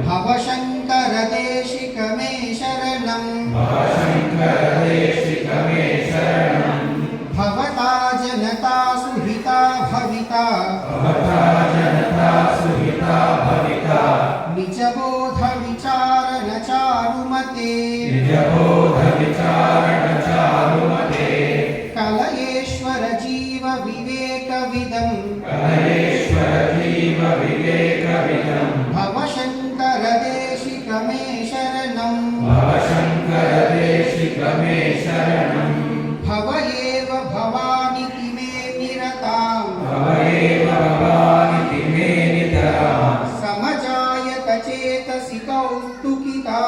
भवशङ्करदेशिकमे शरणं भवता जनता सुहिता भविता निजबोध विचारण चारुमते कलयेश्वर जीव विवेकविदं भवशङ्करदेशिकमे शरणं भव एव भवानिति मे निरताम् समजायत चेतसि कौस्तुकिता